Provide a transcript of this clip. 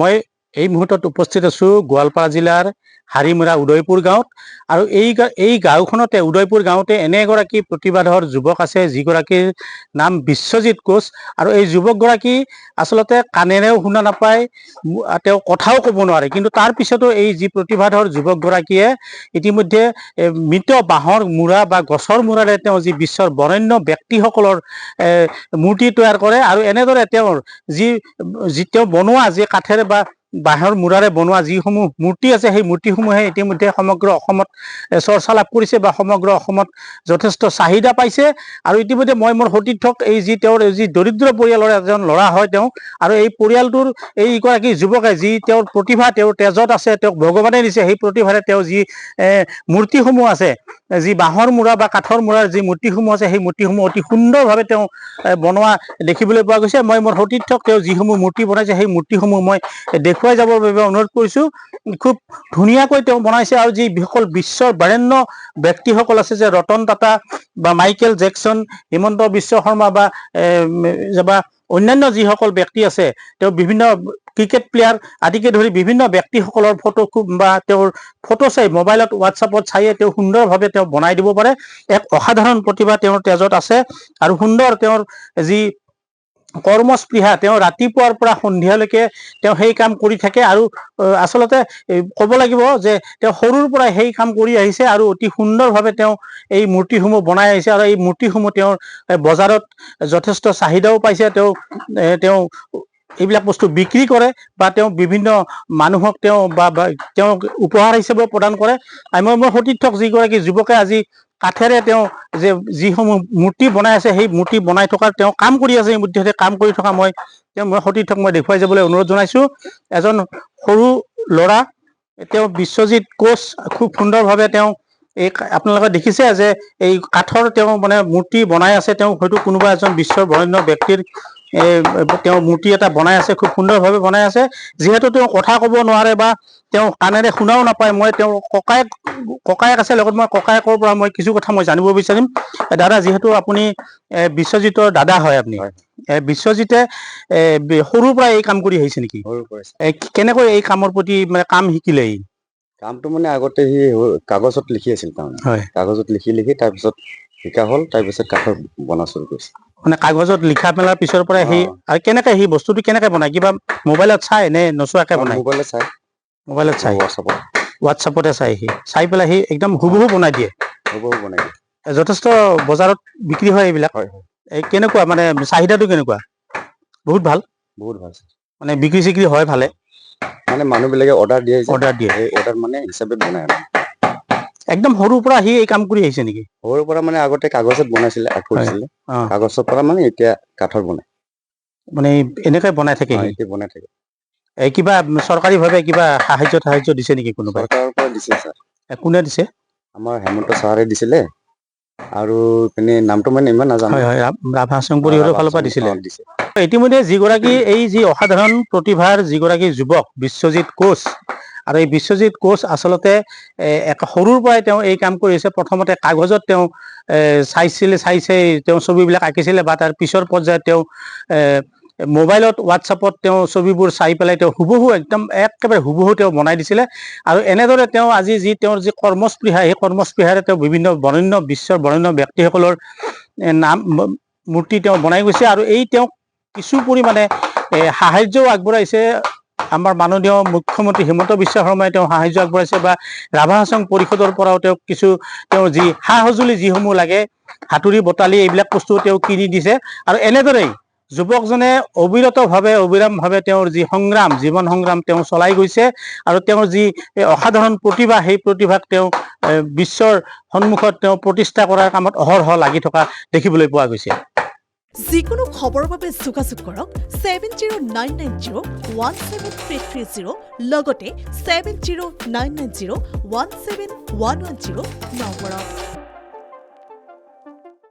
মই এই মুহূৰ্তত উপস্থিত আছোঁ গোৱালপাৰা জিলাৰ হাৰিমৰা উদয়পুৰ গাঁৱত আৰু এই গাঁওখনতে উদয়পুৰ গাঁৱতে এনে এগৰাকী প্ৰতিভাধৰ যুৱক আছে যিগৰাকীৰ নাম বিশ্বজিৎ কোচ আৰু এই যুৱকগৰাকী আচলতে কাণেৰেও শুনা নাপায়, তেওঁ কথাও ক'ব নোৱাৰে, কিন্তু তাৰ পিছতো এই যি প্ৰতিভাধৰ যুৱকগৰাকীয়ে ইতিমধ্যে মৃত বাঁহৰ মূৰা বা গছৰ মূৰাৰে তেওঁ যি বিশ্বৰ বৰেণ্য ব্যক্তিসকলৰ মূৰ্তি তৈয়াৰ কৰে আৰু এনেদৰে তেওঁৰ তেওঁ বনোৱা যি কাঠেৰে বা বাঁহৰ মূৰাৰে বনোৱা যিসমূহ মূৰ্তি আছে সেই মূৰ্তিসমূহে ইতিমধ্যে সমগ্ৰ অসমত চৰ্চা লাভ কৰিছে বা সমগ্ৰ অসমত যথেষ্ট চাহিদা পাইছে। আৰু ইতিমধ্যে মই মোৰ সতীৰ্থক এই যি তেওঁৰ যি দৰিদ্ৰ পৰিয়ালৰ এজন ল'ৰা হয় তেওঁ, আৰু এই পৰিয়ালটোৰ এইগৰাকী যুৱকে যি তেওঁৰ প্ৰতিভা তেওঁৰ তেজত আছে, তেওঁক ভগৱানে দিছে, সেই প্ৰতিভাৰে তেওঁ যি মূৰ্তিসমূহ আছে, যি বাঁহৰ মূৰা বা কাঠৰ মূৰাৰ যি মূৰ্তিসমূহ আছে সেই মূৰ্তিসমূহ অতি সুন্দৰভাৱে তেওঁ বনোৱা দেখিবলৈ পোৱা গৈছে। মই মোৰ সতীৰ্থক তেওঁ যিসমূহ মূৰ্তি বনাইছে সেই মূৰ্তিসমূহ মই দেখুৱাই যাবৰ বাবে অনুৰোধ কৰিছোঁ। খুব ধুনীয়াকৈ তেওঁ বনাইছে আৰু যিসকল বিশ্বৰ বৰেণ্য ব্যক্তিসকল আছে, যে ৰতন টাটা বা মাইকেল জেকচন, হিমন্ত বিশ্ব শৰ্মা বা অন্যান্য যিসকল ব্যক্তি আছে, তেওঁ বিভিন্ন ক্ৰিকেট প্লেয়াৰ আদিকে ধৰি বিভিন্ন ব্যক্তিসকলৰ ফটো বা তেওঁৰ ফটো চাই মোবাইলত হোৱাটছআপত চাইয়ে তেওঁ সুন্দৰভাৱে তেওঁ বনাই দিব পাৰে। এক অসাধাৰণ প্ৰতিভা তেওঁৰ তেজত আছে আৰু সুন্দৰ তেওঁৰ যি কৰ্মস্পৃহা, তেওঁ ৰাতিপুৱাৰ পৰা সন্ধিয়ালৈকে তেওঁ সেই কাম কৰি থাকে আৰু আচলতে ক'ব লাগিব যে তেওঁ সৰুৰ পৰাই সেই কাম কৰি আহিছে আৰু অতি সুন্দৰভাৱে তেওঁ এই মূৰ্তিসমূহ বনাই আহিছে আৰু এই মূৰ্তিসমূহ তেওঁৰ বজাৰত যথেষ্ট চাহিদাও পাইছে। তেওঁ এইবিলাক বস্তু বিক্ৰী কৰে বা তেওঁ বিভিন্ন মানুহক তেওঁ উপহাৰ হিচাপে প্ৰদান কৰে। মই মোৰ সতীৰ্থক যিগৰাকী যুৱকে আজি কাঠেৰে তেওঁ যিসমূহ মূৰ্তি বনাই আছে সেই মূৰ্তি বনাই থকাৰ তেওঁ কাম কৰি আছে, এই মধ্যে কাম কৰি থকা মই সতীৰ্থক মই দেখুৱাই যাবলৈ অনুৰোধ জনাইছোঁ। এজন সৰু ল'ৰা, তেওঁ বিশ্বজিৎ কোচ, খুব সুন্দৰভাৱে তেওঁ আপোনালোকে দেখিছে যে এই কাঠৰ তেওঁ মূৰ্তি বনাই আছে। তেওঁ হয়তো কোনোবা এজন বিশ্বৰ বৰেণ্য ব্যক্তিৰ তেওঁ মূৰ্তি এটা বনাই আছে, খুব সুন্দৰভাৱে বনাই আছে। যিহেতু তেওঁ কথা ক'ব নোৱাৰে বা তেওঁ কাণেৰে শুনাও নাপায়, মই তেওঁৰ ককায়েক আছে লগত, মই ককায়েকৰ পৰা মই কিছু কথা মই জানিব বিচাৰিম। দাদা, যিহেতু আপুনি বিশ্বজিতৰ দাদা হয়, আপুনি বিশ্বজিতে সৰুৰ পৰা এই কাম কৰি আহিছে নেকি? কেনেকৈ এই কামৰ প্ৰতি কাম শিকিলে? কামটো আগতে সি কাগজত লিখি আছিল, তাৰমানে কাগজত লিখি তাৰপিছত শিকা হ'ল, তাৰপিছত কাঠৰ বনা চুৰু কৰিছে। কাগজত লিখা মেলাৰ পিছৰ পৰা আৰু কেনেকে সেই বস্তুটো কেনেকে বনায়? কিবা মোবাইলত চাই নে নোচোৱাকে বনায়? মোবাইলত চাই হোৱাটছআপতে চাই পেলাই সি একদম হুবহু বনাই দিয়ে। যথেষ্ট বজাৰত বিক্ৰী হয় এইবিলাক। কেনেকুৱা চাহিদাটো কেনেকুৱা? বহুত ভাল বিক্ৰী চিক্ৰী হয় ভালে? মানুহ বিলাকে অৰ্ডাৰ দিয়ে এই অৰ্ডাৰ হিচাপে বনাই। একদম সৰুৰ পৰা সি এই কাম কৰি আহিছে নেকি? সৰুৰ পৰা আগতে কাগজত বনাইছিলে, কাগজৰ পৰা এতিয়া কাঠৰ বনাই। এনেকৈ বনাই থাকে বনাই থাকে। কিবা চৰকাৰী ভাৱে কিবা সাহায্য দিছে নেকি কোনোবাই? চৰকাৰৰ পৰা দিছে ছাৰ। কোনে দিছে? আমাৰ হেমন্ত ছাৰে দিছিলে আৰু নামটো ইমান নাজানো। ৰাভা সংঘ পৰিষদৰ ফালৰ পৰা দিছিলে। ইতিমধ্যে যিগৰাকী এই যি অসাধাৰণ প্ৰতিভাৰ যিগৰাকী যুৱক বিশ্বজিৎ কোচ, আৰু এই বিশ্বজিৎ কোচ আচলতে সৰুৰ পৰাই তেওঁ এই কাম কৰি আছে। প্ৰথমতে কাগজত তেওঁ চাই তেওঁ ছবিবিলাক আঁকিছিলে বা তাৰ পিছৰ পৰ্যায়ত তেওঁ মোবাইলত হোৱাটছআপত তেওঁ ছবিবোৰ চাই পেলাই তেওঁ হুবহু একেবাৰে হুবহু তেওঁ বনাই দিছিলে। আৰু এনেদৰে তেওঁ আজি তেওঁৰ যি কৰ্মস্পৃহা, সেই কৰ্মস্পৃহাৰে তেওঁ বিভিন্ন বিশ্বৰ বৰেণ্য ব্যক্তিসকলৰ মূৰ্তি তেওঁ বনাই গৈছে। আৰু তেওঁ কিছু পৰিমাণে সাহায্যও আগবঢ়াইছে। আমাৰ মাননীয় মুখ্যমন্ত্ৰী হিমন্ত বিশ্ব শৰ্মাই তেওঁ সাহায্য আগবঢ়াইছে বা ৰাভা সংঘ পৰিষদৰ পৰাও তেওঁৰ যি সা সঁজুলি যিসমূহ লাগে, হাতুৰি বটালি এইবিলাক বস্তু তেওঁ কিনি দিছে। আৰু এনেদৰেই যুৱকজনে অবিৰামভাৱে তেওঁৰ যি জীৱন সংগ্ৰাম তেওঁ চলাই গৈছে আৰু তেওঁৰ যি অসাধাৰণ প্ৰতিভা, সেই প্ৰতিভাক তেওঁ বিশ্বৰ সন্মুখত তেওঁ প্ৰতিষ্ঠা কৰাৰ কামত অহৰহ লাগি থকা দেখিবলৈ পোৱা গৈছে। যিকোনো খবৰৰ বাবে যোগাযোগ কৰক 7099017330 লগতে 7099017110 নম্বৰত।